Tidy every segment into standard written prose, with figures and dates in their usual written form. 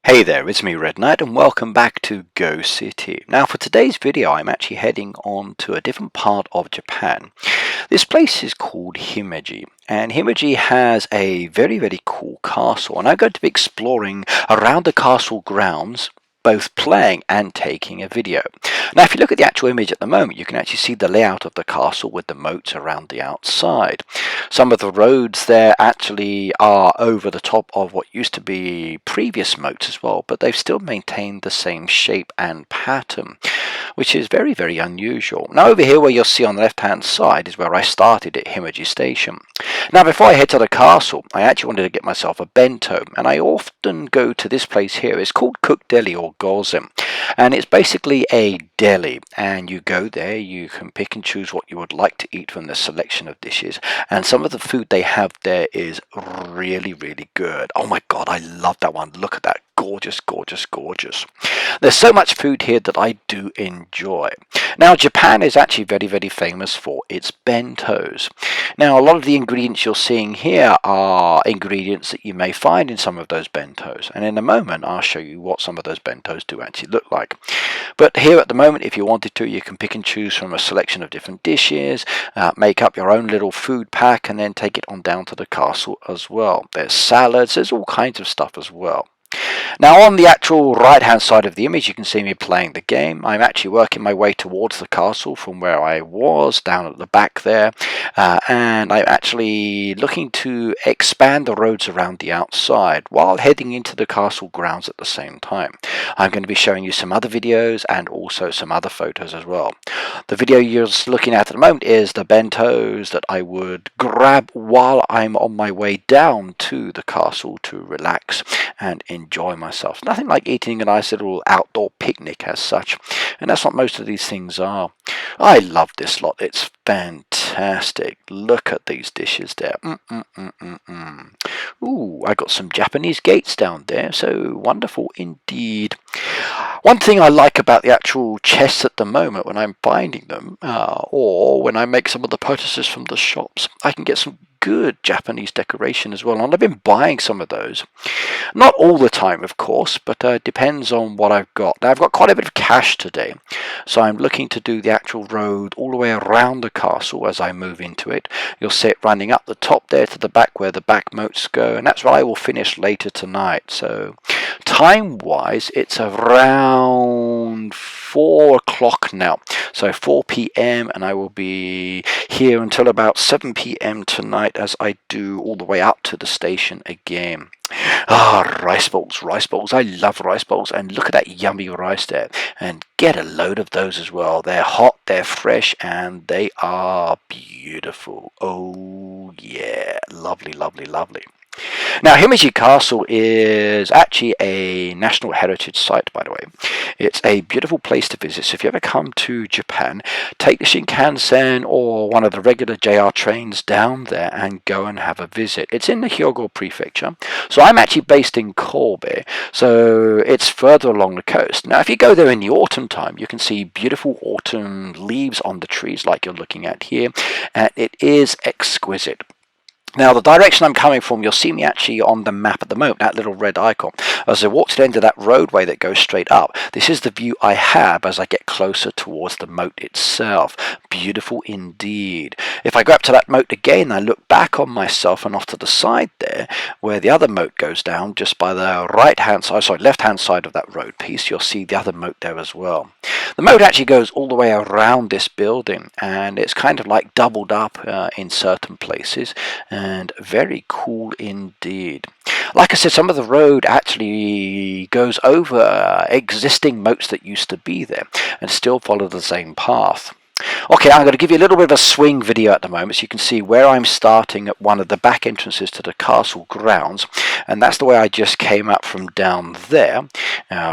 Hey there, it's me Red Knight and welcome back to GoCity. Now for today's video I'm actually heading on to a different part of Japan. This place is called Himeji, and Himeji has a very cool castle, and I'm going to be exploring around the castle grounds, both playing and taking a video. Now if you look at the actual image at the moment, you can actually see the layout of the castle with the moats around the outside. Some of the roads there actually are over the top of what used to be previous moats as well, but they've still maintained the same shape and pattern, which is very unusual. Now over here where you'll see on the left hand side is where I started at Himeji Station. Now before I head to the castle, I actually wanted to get myself a bento, and I often go to this place here. It's called Cook Deli or Gozen, and it's basically a deli, and you go there, you can pick and choose what you would like to eat from the selection of dishes, and some of the food they have there is really good. Oh my god, I love that one. Look at that. Gorgeous. There's so much food here that I do enjoy. Now Japan is actually very famous for its bentos. Now a lot of the ingredients you're seeing here are ingredients that you may find in some of those bentos, and in a moment I'll show you what some of those bentos do actually look like. But here at the moment, if you wanted to, you can pick and choose from a selection of different dishes, make up your own little food pack, and then take it on down to the castle as well. There's salads, there's all kinds of stuff as well. Now on the actual right hand side of the image you can see me playing the game. I'm actually working my way towards the castle from where I was down at the back there, and I'm actually looking to expand the roads around the outside while heading into the castle grounds at the same time. I'm going to be showing you some other videos and also some other photos as well. The video you're looking at the moment is the bentos that I would grab while I'm on my way down to the castle to relax and enjoy myself. Nothing like eating a nice little outdoor picnic as such, and that's what most of these things are. I love this lot. It's fantastic. Look at these dishes there. Ooh, I got some Japanese gates down there, so wonderful indeed. One thing I like about the actual chests at the moment when I'm finding them, or when I make some of the purchases from the shops, I can get some good Japanese decoration as well, and I've been buying some of those. Not all the time, of course, but depends on what I've got. Now, I've got quite a bit of cash today, so I'm looking to do the actual road all the way around the castle as I move into it. You'll see it running up the top there to the back where the back moats go, and that's where I will finish later tonight. So time-wise, it's around 4 o'clock now, so 4 p.m. and I will be here until about 7 p.m. tonight as I do all the way up to the station again. Rice balls. I love rice balls, and look at that yummy rice there, and get a load of those as well. They're hot, they're fresh, and they are beautiful. Oh yeah, lovely. Now, Himeji Castle is actually a National Heritage Site, by the way. It's a beautiful place to visit, so if you ever come to Japan, take the Shinkansen or one of the regular JR trains down there and go and have a visit. It's in the Hyogo Prefecture, so I'm actually based in Kobe, so it's further along the coast. Now, if you go there in the autumn time, you can see beautiful autumn leaves on the trees like you're looking at here, and it is exquisite. Now, the direction I'm coming from, you'll see me actually on the map at the moment, that little red icon. As I walk to the end of that roadway that goes straight up, this is the view I have as I get closer towards the moat itself. Beautiful indeed. If I go up to that moat again, I look back on myself and off to the side there, where the other moat goes down, just by the left-hand side of that road piece, you'll see the other moat there as well. The moat actually goes all the way around this building, and it's kind of like doubled up in certain places, and very cool indeed. Like I said, some of the road actually goes over existing moats that used to be there and still follow the same path. Okay, I'm going to give you a little bit of a swing video at the moment so you can see where I'm starting at one of the back entrances to the castle grounds, and that's the way I just came up from down there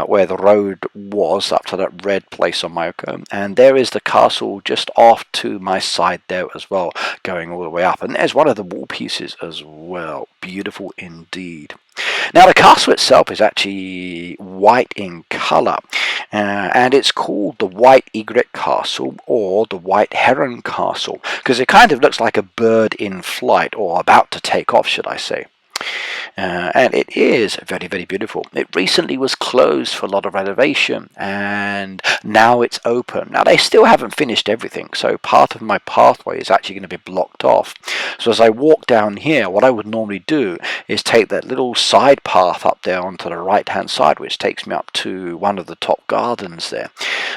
where the road was up to that red place on Myoko, and there is the castle just off to my side there as well, going all the way up, and there's one of the wall pieces as well. Beautiful indeed. Now the castle itself is actually white in colour, and it's called the White Egret Castle or the White Heron Castle because it kind of looks like a bird in flight, or about to take off, should I say. and it is very, very beautiful. It recently was closed for a lot of renovation, and now it's open. Now they still haven't finished everything, so part of my pathway is actually going to be blocked off. So as I walk down here, what I would normally do is take that little side path up there onto the right hand side, which takes me up to one of the top gardens there.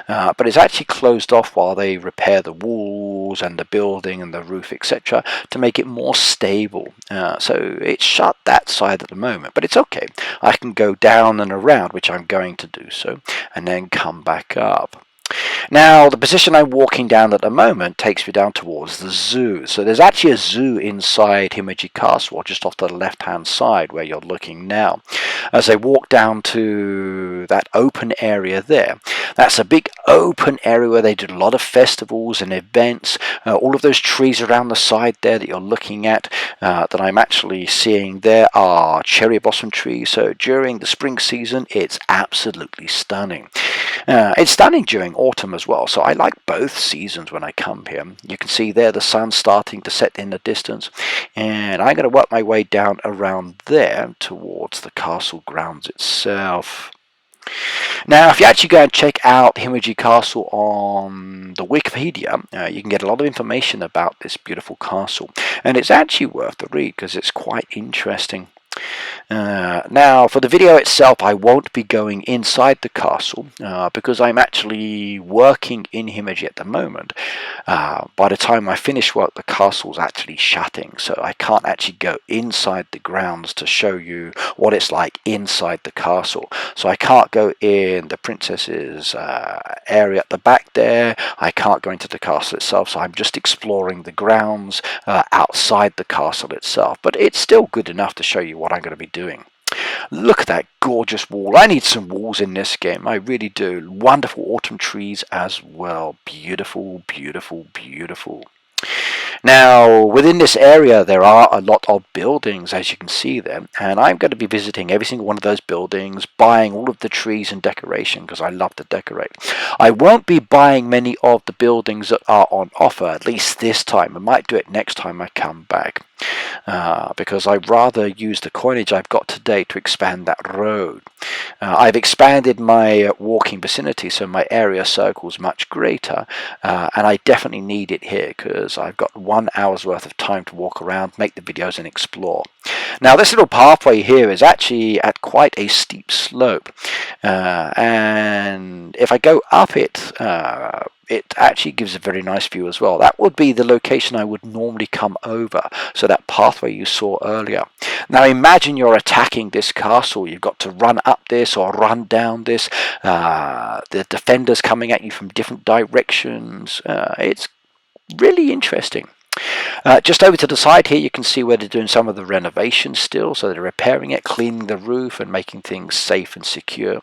But it's actually closed off while they repair the walls and the building and the roof, etc., to make it more stable. So it's shut that side at the moment, but it's okay. I can go down and around, which I'm going to do so, and then come back up. Now, the position I'm walking down at the moment takes me down towards the zoo. So there's actually a zoo inside Himeji Castle, just off to the left-hand side where you're looking now. As I walk down to that open area there, that's a big open area where they do a lot of festivals and events. All of those trees around the side there that you're looking at, that I'm actually seeing there, are cherry blossom trees. So during the spring season, it's absolutely stunning. It's stunning during autumn as well, so I like both seasons when I come here. You can see there the sun starting to set in the distance, and I'm going to work my way down around there towards the castle grounds itself. Now, if you actually go and check out Himeji Castle on the Wikipedia, you can get a lot of information about this beautiful castle, and it's actually worth the read because it's quite interesting. Now, for the video itself, I won't be going inside the castle because I'm actually working in Himeji at the moment. By the time I finish work, the castle's actually shutting, so I can't actually go inside the grounds to show you what it's like inside the castle. So I can't go in the princess's area at the back there. I can't go into the castle itself, so I'm just exploring the grounds outside the castle itself. But it's still good enough to show you what I'm going to be doing. Look at that gorgeous wall. I need some walls in this game. I really do. Wonderful autumn trees as well. Beautiful, beautiful, beautiful. Now, within this area, there are a lot of buildings, as you can see there, and I'm going to be visiting every single one of those buildings, buying all of the trees and decoration, because I love to decorate. I won't be buying many of the buildings that are on offer, at least this time. I might do it next time I come back, because I'd rather use the coinage I've got today to expand that road. I've expanded my walking vicinity, so my area circle is much greater, and I definitely need it here because I've got 1 hour's worth of time to walk around, make the videos and explore. Now, this little pathway here is actually at quite a steep slope, and if I go up it, it actually gives a very nice view as well. That would be the location I would normally come over, so that pathway you saw earlier. Now imagine you're attacking this castle. You've got to run up this or run down this. The defenders coming at you from different directions. It's really interesting. Just over to the side here, you can see where they're doing some of the renovations still. So they're repairing it, cleaning the roof and making things safe and secure.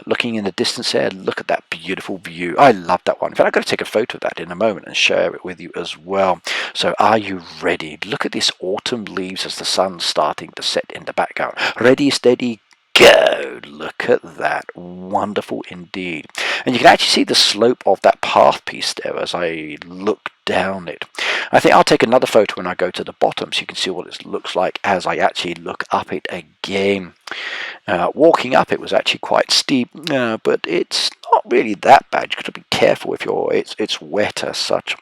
Looking in the distance there, look at that beautiful view. I love that one. In fact, I'm going to take a photo of that in a moment and share it with you as well. So are you ready? Look at this autumn leaves as the sun's starting to set in the background. Ready, steady, go. Look at that. Wonderful indeed. And you can actually see the slope of that path piece there as I look down it. I think I'll take another photo when I go to the bottom so you can see what it looks like as I actually look up it again. Walking up it was actually quite steep, but it's not really that bad. You've got to be careful if it's wet as such.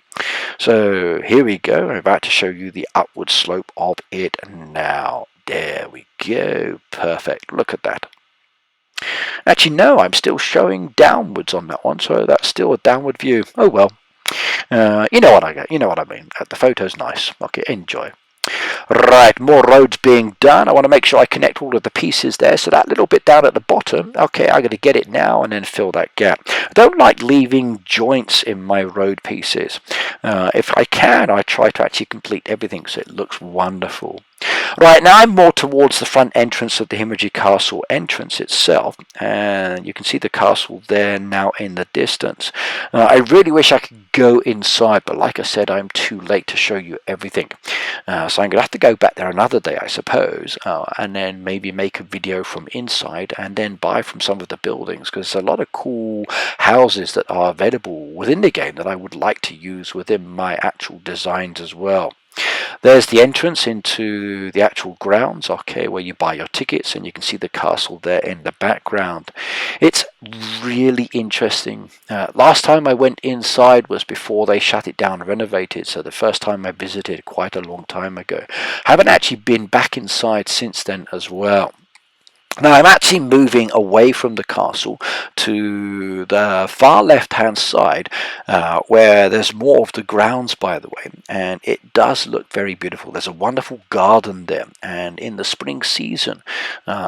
So here we go. I'm about to show you the upward slope of it now. There we go. Perfect. Look at that. Actually, no, I'm still showing downwards on that one, so that's still a downward view. Oh well. You know what I get. You know what I mean. The photo's nice. Okay, enjoy. Right, more roads being done. I want to make sure I connect all of the pieces there. So that little bit down at the bottom, okay, I'm going to get it now and then fill that gap. I don't like leaving joints in my road pieces. If I can, I try to actually complete everything so it looks wonderful. Right, now I'm more towards the front entrance of the Himeji Castle entrance itself, and you can see the castle there now in the distance. I really wish I could go inside, but like I said, I'm too late to show you everything. So I'm going to have to go back there another day, I suppose, and then maybe make a video from inside and then buy from some of the buildings, because there's a lot of cool houses that are available within the game that I would like to use within my actual designs as well. There's the entrance into the actual grounds, okay, where you buy your tickets, and you can see the castle there in the background. It's really interesting. Last time I went inside was before they shut it down and renovated, so the first time I visited quite a long time ago. Haven't actually been back inside since then as well. Now I'm actually moving away from the castle to the far left hand side, where there's more of the grounds, by the way, and it does look very beautiful. There's a wonderful garden there, and in the spring season,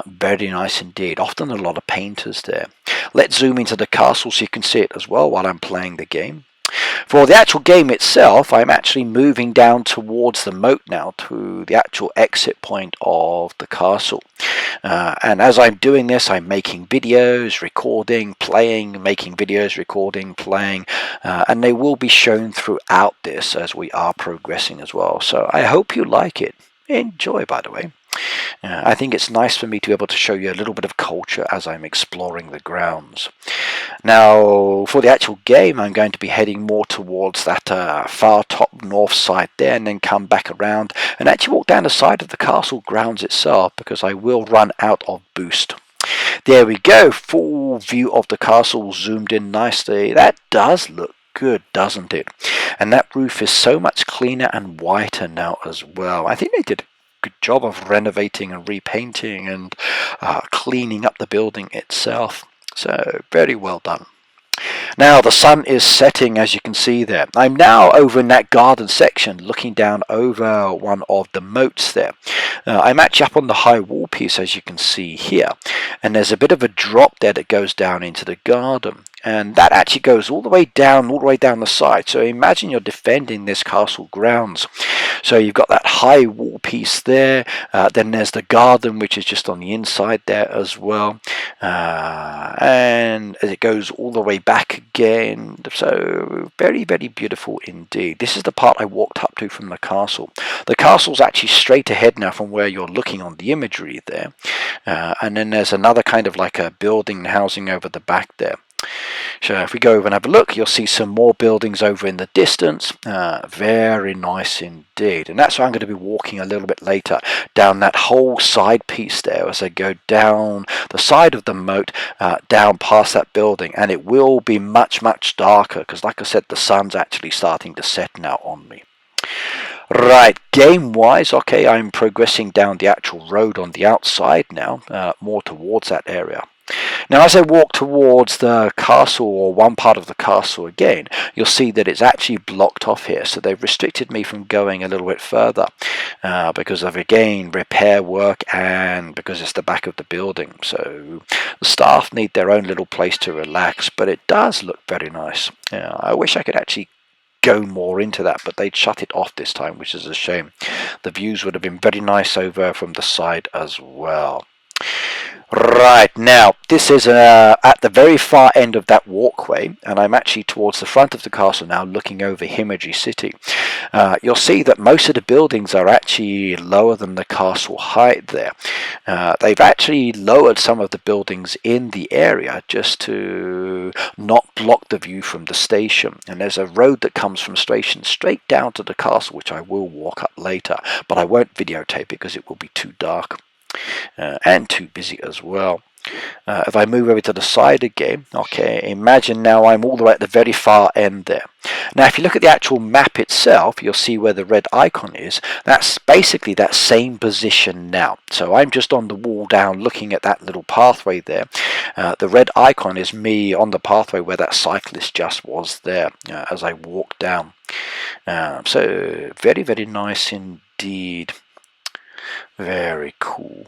very nice indeed. Often a lot of painters there. Let's zoom into the castle so you can see it as well while I'm playing the game. For the actual game itself, I'm actually moving down towards the moat now, to the actual exit point of the castle. And as I'm doing this, I'm making videos, recording, playing, making videos, recording, playing, and they will be shown throughout this as we are progressing as well. So I hope you like it. Enjoy, by the way. I think it's nice for me to be able to show you a little bit of culture as I'm exploring the grounds. Now, for the actual game, I'm going to be heading more towards that far top north side there, and then come back around and actually walk down the side of the castle grounds itself, because I will run out of boost. There we go, full view of the castle zoomed in nicely. That does look good, doesn't it? And that roof is so much cleaner and whiter now as well. I think they did a good job of renovating and repainting and cleaning up the building itself. So very well done. Now the sun is setting, as you can see there. I'm now over in that garden section, looking down over one of the moats there. I'm actually up on the high wall piece, as you can see here, and there's a bit of a drop there that goes down into the garden, and that actually goes all the way down the side. So imagine you're defending this castle grounds. So you've got that high wall piece there, then there's the garden, which is just on the inside there as well, and as it goes all the way back again. So very, very beautiful indeed. This is the part I walked up to from the castle. The castle's actually straight ahead now from where you're looking on the imagery there, and then there's another kind of like a building housing over the back there. So if we go over and have a look, you'll see some more buildings over in the distance. Very nice indeed. And that's why I'm going to be walking a little bit later down that whole side piece there as I go down the side of the moat, down past that building. And it will be much, much darker because, like I said, the sun's actually starting to set now on me. Right, game-wise, okay, I'm progressing down the actual road on the outside now, more towards that area. Now as I walk towards the castle, or one part of the castle again, you'll see that it's actually blocked off here, so they've restricted me from going a little bit further because of, again, repair work and because it's the back of the building. So the staff need their own little place to relax, but it does look very nice. I wish I could actually go more into that, but they'd shut it off this time, which is a shame. The views would have been very nice over from the side as well. Right, now this is at the very far end of that walkway, and I'm actually towards the front of the castle now, looking over Himeji City. You'll see that most of the buildings are actually lower than the castle height there. They've actually lowered some of the buildings in the area just to not block the view from the station, and there's a road that comes from station straight down to the castle, which I will walk up later, but I won't videotape it because it will be too dark. And too busy as well. If I move over to the side again, okay, imagine now I'm all the way at the very far end there. Now if you look at the actual map itself, you'll see where the red icon is. That's basically that same position now. So I'm just on the wall down looking at that little pathway there. The red icon is me on the pathway where that cyclist just was there as I walk down. So very, very nice indeed. Very cool.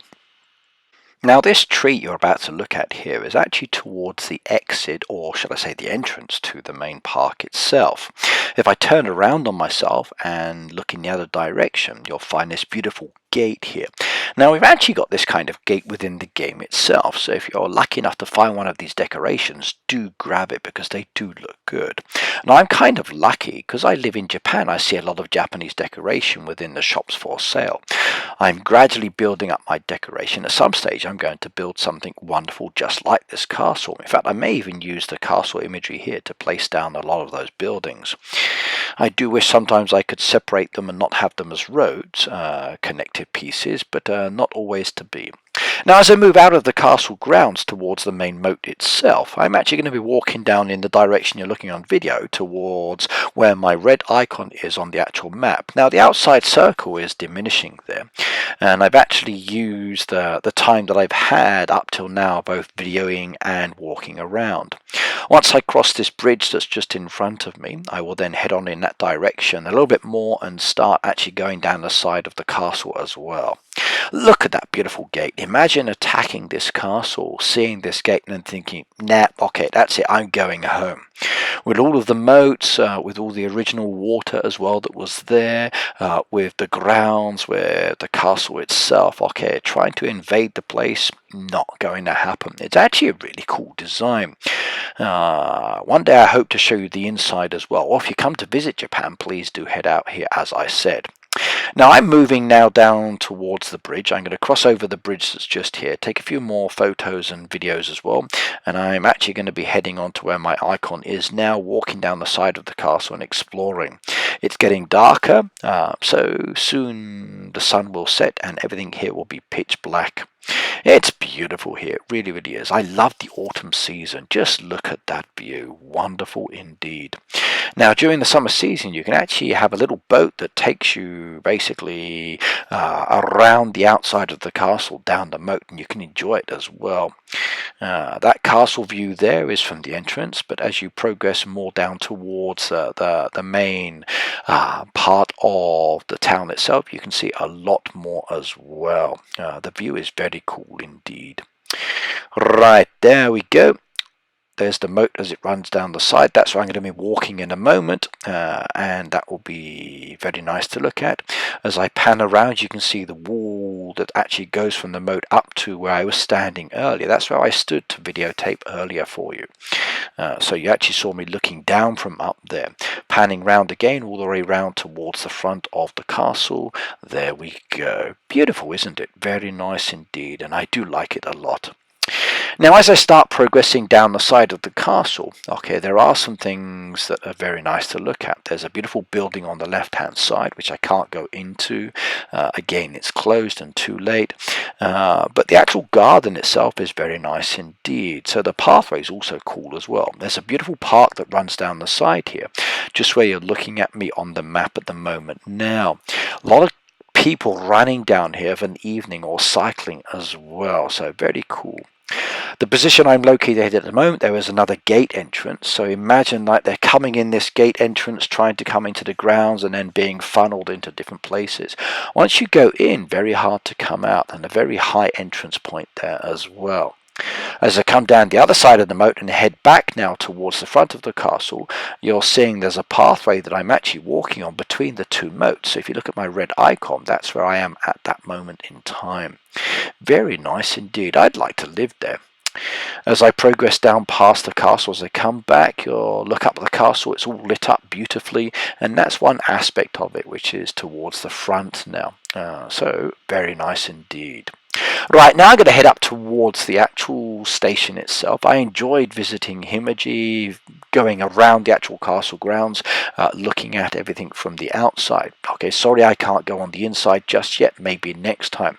Now this tree you're about to look at here is actually towards the exit, or shall I say the entrance to the main park itself. If I turn around on myself and look in the other direction, you'll find this beautiful gate here. Now we've actually got this kind of gate within the game itself, so if you're lucky enough to find one of these decorations, do grab it because they do look good. Now I'm kind of lucky because I live in Japan. I see a lot of Japanese decoration within the shops for sale. I'm gradually building up my decoration. At some stage I'm going to build something wonderful just like this castle. In fact, I may even use the castle imagery here to place down a lot of those buildings. I do wish sometimes I could separate them and not have them as roads, connected pieces, but not always to be. Now as I move out of the castle grounds towards the main moat itself, I'm actually going to be walking down in the direction you're looking on video towards where my red icon is on the actual map. Now the outside circle is diminishing there, and I've actually used the time that I've had up till now both videoing and walking around. Once I cross this bridge that's just in front of me, I will then head on in that direction a little bit more and start actually going down the side of the castle as well. Look at that beautiful gate. Imagine attacking this castle, seeing this gate and then thinking, nah, okay, that's it, I'm going home. With all of the moats, with all the original water as well that was there, with the grounds, where the castle itself, okay, trying to invade the place, not going to happen. It's actually a really cool design. One day I hope to show you the inside as well. Or if you come to visit Japan, please do head out here as I said. Now I'm moving now down towards the bridge. I'm going to cross over the bridge that's just here, take a few more photos and videos as well, and I'm actually going to be heading on to where my icon is now, walking down the side of the castle and exploring. It's getting darker, so soon the sun will set and everything here will be pitch black. It's beautiful here, it really, really is. I love the autumn season. Just look at that view. Wonderful indeed. Now, during the summer season, you can actually have a little boat that takes you basically around the outside of the castle, down the moat, and you can enjoy it as well. That castle view there is from the entrance, but as you progress more down towards the main part of the town itself, you can see a lot more as well. The view is very cool indeed. Right, there we go. There's the moat as it runs down the side. That's where I'm going to be walking in a moment, and that will be very nice to look at. As I pan around, you can see the wall that actually goes from the moat up to where I was standing earlier. That's where I stood to videotape earlier for you. So you actually saw me looking down from up there. Panning round again all the way round towards the front of the castle. There we go. Beautiful, isn't it? Very nice indeed, and I do like it a lot. Now as I start progressing down the side of the castle, okay, there are some things that are very nice to look at. There's a beautiful building on the left hand side which I can't go into. Again, it's closed and too late, but the actual garden itself is very nice indeed. So the pathway is also cool as well. There's a beautiful park that runs down the side here, just where you're looking at me on the map at the moment now. A lot of people running down here of an evening or cycling as well, so very cool. The position I'm located at the moment, there is another gate entrance, so imagine like they're coming in this gate entrance, trying to come into the grounds and then being funneled into different places. Once you go in, very hard to come out, and a very high entrance point there as well. As I come down the other side of the moat and head back now towards the front of the castle, you're seeing there's a pathway that I'm actually walking on between the two moats. So if you look at my red icon, that's where I am at that moment in time. Very nice indeed. I'd like to live there. As I progress down past the castle, as I come back, you'll look up at the castle, it's all lit up beautifully, and that's one aspect of it, which is towards the front now. So very nice indeed. Right, now I'm going to head up towards the actual station itself. I enjoyed visiting Himeji, going around the actual castle grounds, looking at everything from the outside. Okay, sorry I can't go on the inside just yet, maybe next time.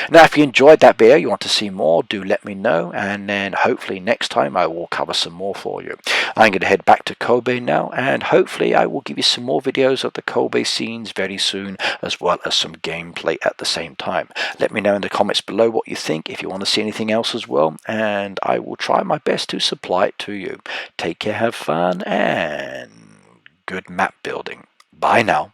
Now if you enjoyed that video, you want to see more, do let me know, and then hopefully next time I will cover some more for you. I'm going to head back to Kobe now, and hopefully I will give you some more videos of the Kobe scenes very soon, as well as some gameplay at the same time. Let me know in the comments below what you think, if you want to see anything else as well, and I will try my best to supply it to you. Take care, have fun, and good map building. Bye now.